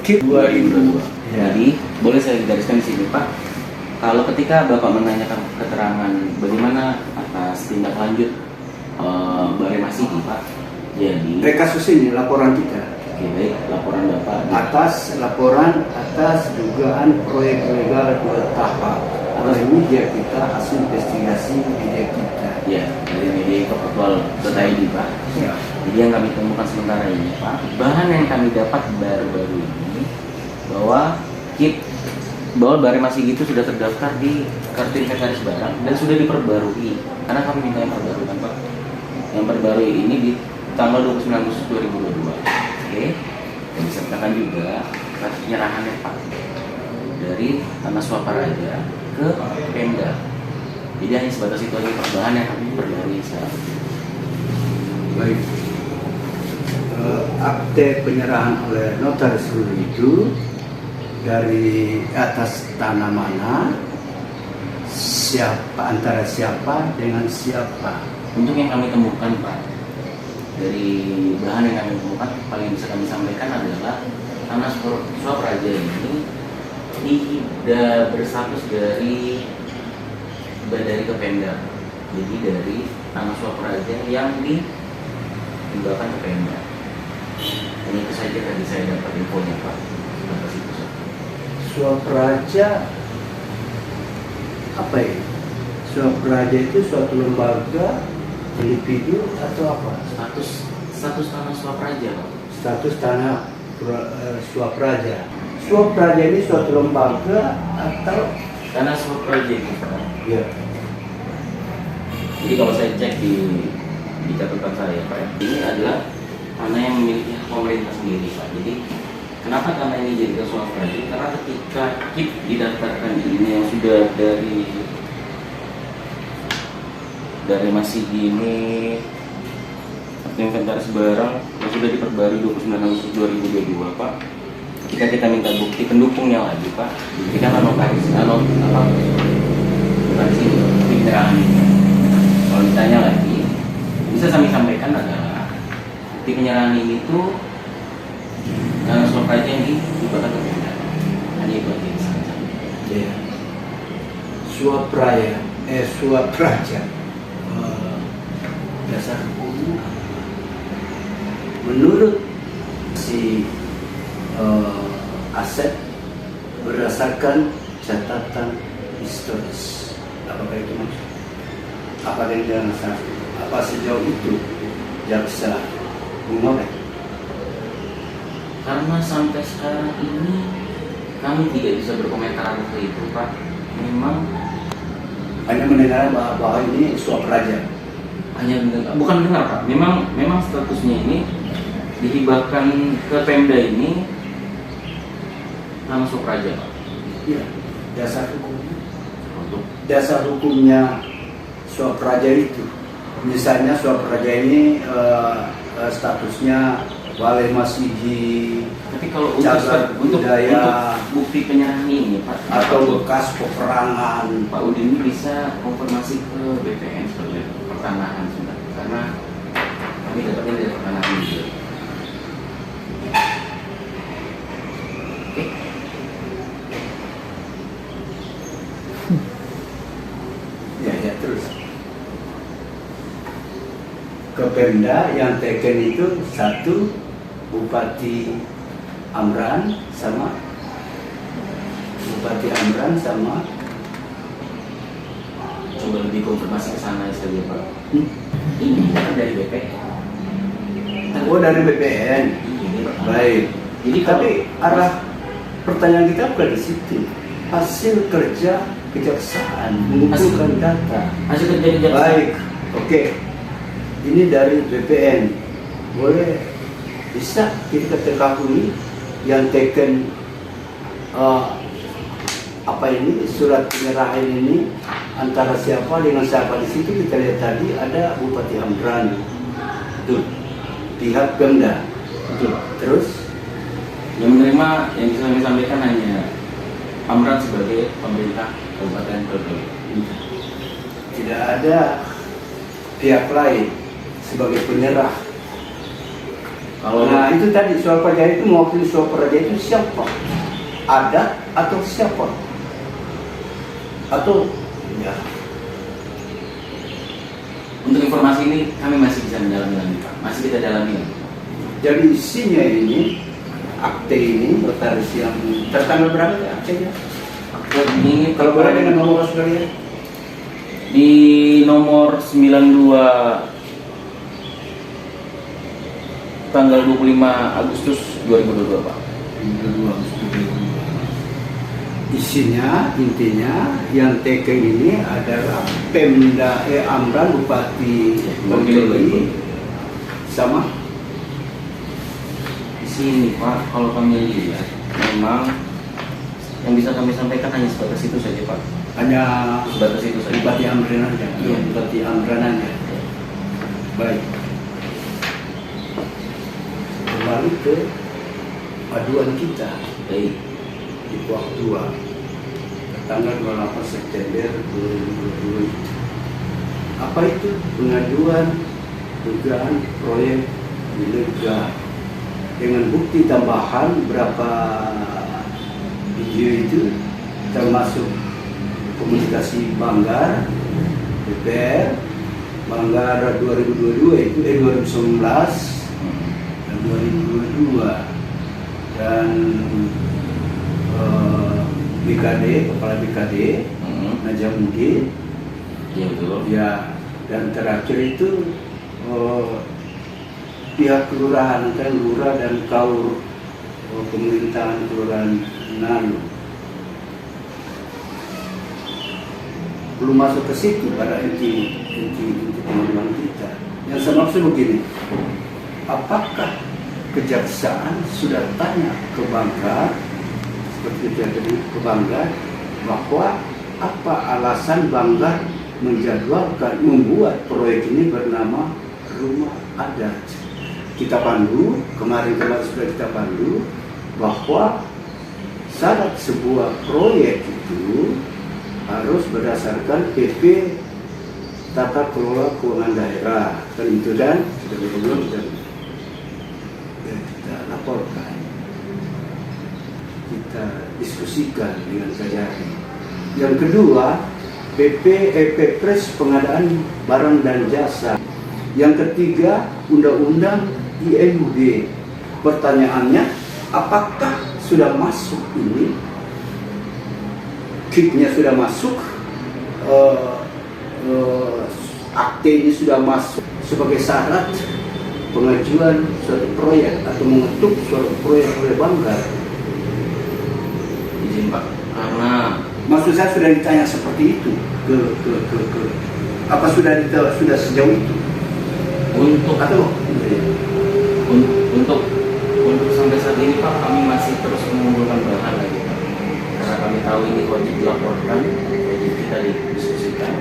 KIP 2002. Ya. Jadi boleh saya gariskan di sini Pak, kalau ketika Bapak menanyakan keterangan bagaimana atas tindak lanjut Bare Masigi Pak, jadi Kasus ini laporan kita. oke, baik, laporan Bapak Laporan atas dugaan proyek ilegal 2 tahap oleh media kita, hasil investigasi media kita. ya dari media Faktual.id Pak. Ya. Jadi yang kami temukan sementara ini Pak, bahan yang kami dapat baru-baru ini bahwa Bare Masigi itu sudah terdaftar di kartu inventaris barang dan sudah diperbarui, karena kami minta yang terbaru kan Pak. Yang terbaru ini di tanggal 29 Agustus 2022. Oke, dan disertakan juga kasus penyerahannya Pak dari Tanah Swaparaja ke Pemda. Jadi hanya sebatas itu aja perubahan yang kami perbarui sekarang. Baik. Akte penyerahan oleh notaris dulu itu dari atas tanah mana, siapa, antara siapa dengan siapa. Untuk yang kami temukan Pak, dari bahan yang kami temukan paling bisa kami sampaikan adalah Tanah Swaparaja ini tidak berstatus dari ke Pemda. Jadi dari Tanah Swaparaja yang dikembangkan ke Pemda. Dan itu saja tadi saya dapat infonya Pak. Atas itu Swaparaja apa ya? Swaparaja itu suatu lembaga, individu atau apa? status Tanah Swaparaja Pak. Status tanah Swaparaja. Swaparaja ini suatu lembaga atau? Tanah Swaparaja itu Pak. Ya. Jadi kalau saya cek di catatan saya Pak, ini adalah tanah yang memiliki hak pemerintah sendiri Pak. Jadi kenapa tanah ini jadi Swaparaja? Karena ketika KIP didaftarkan ini yang sudah dari Masigi ini akte inventaris barang yang sudah diperbarui 29 Agustus 2022 Pak. Ketika kita minta bukti pendukungnya lagi Pak, diberikan notaris ini penyerahan ini. Kalau ditanya lagi, bisa kami sampaikan adalah bukti penyerahan ini tuh Swaparaja yang diberikan ke Pemda. Hanya itu aja saja. Ya. Swaparaja. Dasar hukumnya menurut si aset berdasarkan catatan historis. Apakah itu maksud? Apakah ini dalam apa sejauh itu jaksa mengorek? Karena sampai sekarang ini kami tidak bisa berkomentar atas itu Pak. Memang hanya mendengar bahwa ini Swaparaja. hanya mendengar, bukan dengar Pak. Memang statusnya ini dihibahkan ke Pemda ini Tanah Swaparaja Pak. Iya, dasar hukumnya Swaparaja itu. Misalnya Swaparaja ini statusnya Bare Masigi, Tapi kalau untuk bukti penyerahan ini Pak, atau bekas peperangan. Pak Udin bisa konfirmasi ke BPN sebagai pertanahan sudah, karena kami dapatnya dari pertanahan juga. Oke. Ya terus ke Pemda yang taken itu satu Bupati Amran sama Coba lebih konfirmasi ke sana saja Pak. Ini kan dari BPN. Oh, dari BPN. Ini Pak. Baik. Jadi Tapi arah pertanyaan kita bukan di situ. Hasil kerja kejaksaan mengumpulkan data. Hasil kerja kejaksaan. Baik. Oke. Ini dari BPN. Boleh bisa kita ketahui yang taken surat penyerahan ini antara siapa dengan siapa. Di situ kita lihat tadi ada Bupati Amran, Betul. pihak Pemda. Betul. Terus yang menerima yang bisa kami sampaikan hanya Amran sebagai pemerintah Kabupaten Brebes. tidak ada pihak lain sebagai penyerah. Kalau Nah itu tadi soal praja itu mewakili soal praja itu siapa? Adat atau siapa? Atau ya untuk informasi ini kami masih bisa mendalami lagi Pak, masih kita dalami lagi. jadi isinya ini akte ini notaris yang tertanggal berapa ya aktenya? Akte ini Kalau boleh dengan nomor sekalian? di nomor 92 tanggal 25 Agustus 2022 Pak. Isinya intinya yang TK ini adalah Pemda Amran Bupati Boyolali sama Di sini Pak, kalau kami lihat memang yang bisa kami sampaikan hanya sebatas itu saja Pak. hanya Sebatas itu saja. Bupati Amran aja. Iya. Bupati Amran aja. Baik. Kembali ke aduan kita Baik. di Kuak 2 tanggal 28 September 2022. Apa itu? Pengaduan dugaan proyek ilegal dengan bukti tambahan berapa video itu, termasuk komunikasi Banggar DPR Banggar 2022 itu 2019 dan 2022 dan BKD, kepala BKD Najamuddin Iya betul. ya, dan terakhir itu pihak kelurahan kan lurah dan kaur pemerintahan kelurahan Nalu belum masuk ke situ pada inti pengaduan kita. Yang saya maksud begini, apakah kejaksaan sudah tanya ke Banggar seperti itu yang tadi ke Banggar bahwa apa alasan Banggar menjadwalkan membuat proyek ini bernama Rumah Adat? Kita pandu kemarin sudah kita pandu bahwa syarat sebuah proyek itu harus berdasarkan PP Tata Kelola Keuangan Daerah, kan itu dan sudah kita laporkan, kita diskusikan dengan Kajari. Yang kedua, Perpres pengadaan barang dan jasa. Yang ketiga, Undang-Undang IMB. Pertanyaannya, apakah sudah masuk ini? Kitnya sudah masuk, akte ini sudah masuk sebagai syarat pengajuan suatu proyek atau mengetuk suatu proyek oleh Banggar. Izin Pak, karena Maksud saya sudah ditanya seperti itu ke apa sudah sejauh itu untuk atau untuk sampai saat ini Pak, kami masih terus mengumpulkan bahan lagi Pak. Karena kami tahu ini wajib dilaporkan, wajib kita didiskusikan.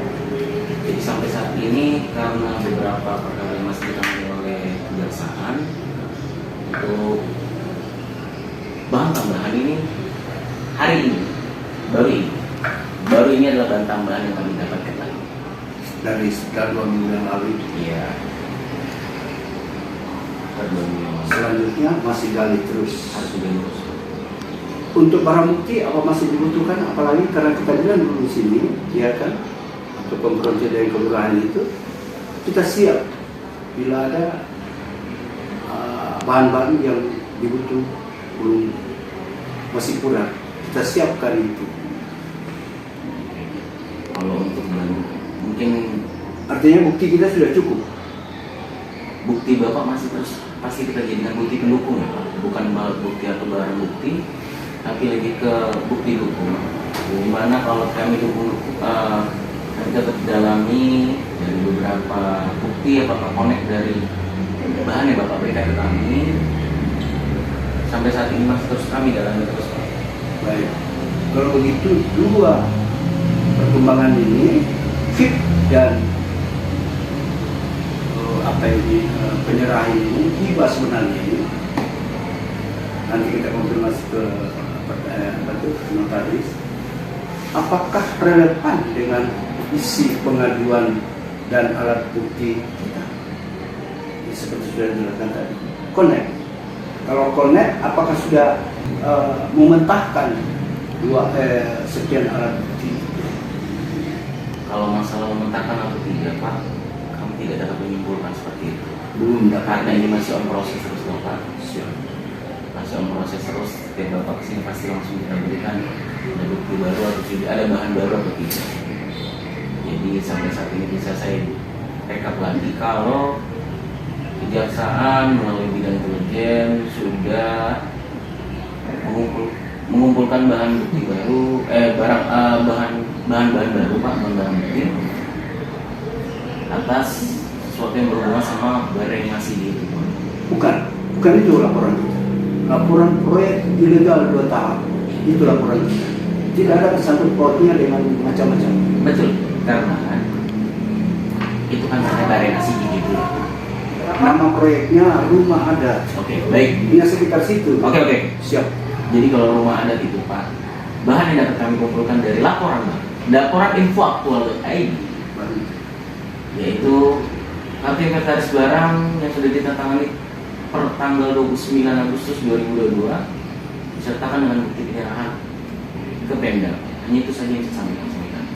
Jadi sampai saat ini karena beberapa perkara yang masih ditangani oleh kejaksaan, untuk bahan tambahan ini hari ini baru ini adalah bahan tambahan yang kami dapatkan lagi dari sekitar 2 minggu yang lalu itu. Iya. Selanjutnya masih gali terus. Harus diurus. Untuk barang bukti apa masih dibutuhkan, apalagi karena kita bilang dulu di sini, ya kan, untuk pemberontak dari kelurahan itu kita siap bila ada bahan-bahan yang dibutuh belum masih kurang, kita siapkan itu. Kalau untuk mungkin Artinya bukti kita sudah cukup. bukti Bapak masih terus pasti kita jadikan bukti pendukung ya Pak, bukan bukti atau barang bukti, tapi lebih ke bukti dukung. Dimana kalau kami dukung kami tetap dalami dari beberapa bukti apakah connect dari bahan yang Bapak berikan ke kami, sampai saat ini masih terus kami dalami terus Pak. Baik. Kalau begitu dua perkembangan ini, fit dan apa ini penyerahan ini tiba sebenarnya ini. Nanti kita konfirmasi ke notaris. Apakah relevan dengan isi pengaduan dan alat bukti kita? Seperti sudah dijelaskan tadi. connect. Kalau connect, apakah sudah mementahkan sekian alat bukti? Kalau masalah mementahkan atau tidak, Pak, kami tidak dapat menyimpulkan seperti itu. Belum dapat. Karena ini masih on proses terus, Pak. Masih on proses terus. Setiap Bapak kesini pasti langsung kita berikan ada bukti baru atau tidak, ada bahan baru atau tidak. Jadi sampai saat ini bisa saya rekap lagi kalau kejaksaan melalui bidang intelijen sudah mengumpulkan bahan bukti baru, bahan baru, Pak, bahan bukti atas sesuatu yang berhubungan sama barang yang masih di itu. Bukan itu laporan kita. Laporan proyek ilegal 2 tahap itu laporan kita. Tidak ada kesangkut pautnya dengan macam-macam. Betul, karena itu kan katanya barang masih di itu. Nama proyeknya rumah adat. Oke, baik. Ini sekitar situ. Oke. Siap. Jadi kalau rumah adat itu, Pak, bahan yang dapat kami kumpulkan dari laporan info aktual.id, yaitu kartu inventaris barang yang sudah ditandatangani per tanggal 29 Agustus 2022 disertakan dengan bukti penyerahan ke Pemda. Hanya itu saja yang saya sampaikan.